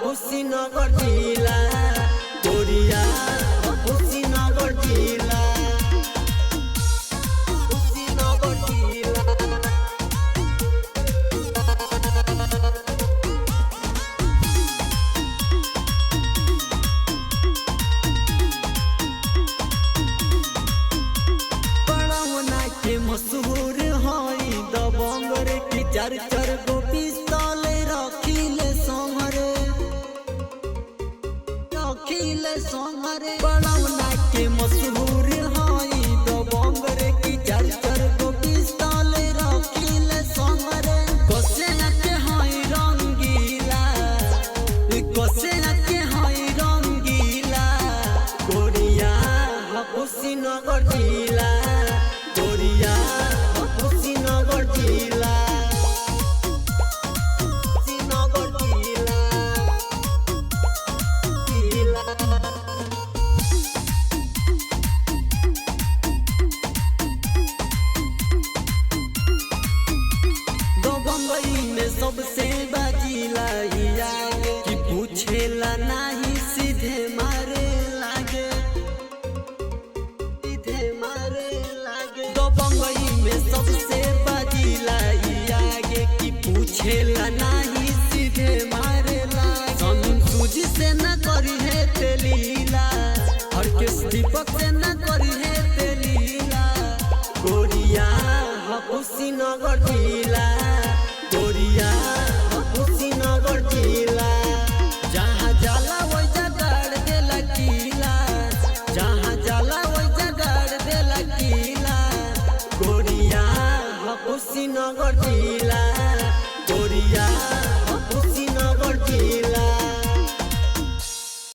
कुशीनगर जिला गोरिया कुशीनगर जिला कुशीनगर जिला बड़ौना के मशहूर हई दबंग रे की चार चार गो पिस्तौल रखिले सोमरे बड़ौना के मशहूर हई दबंग रे की चार चार गो पिस्तौल रखिले सोमरे कसे के हई रंगीला कसे के हई रंगीला गोरिया कुशीनगर जिला गोरिया कुशीनगर जिला कुशीनगर जिला दबंगई में सबसे बाजीला कि पूछेला नहीं सीधे मारे लागे सीधे मारे लागे दबंगई में सबसे बाजीला कि पूछेला नहीं सीधे मारे लागे सूजी से न करी है तेलीला और किस दीपक से न करी है तेलीला गोरिया कुशीनगर जिला गोरिया कुशीनगर जिला जहाँ जाला वही जगाड़ देला किला जहाँ जाला वही जगाड़ देला किला गोरिया कुशीनगर जिला गोरिया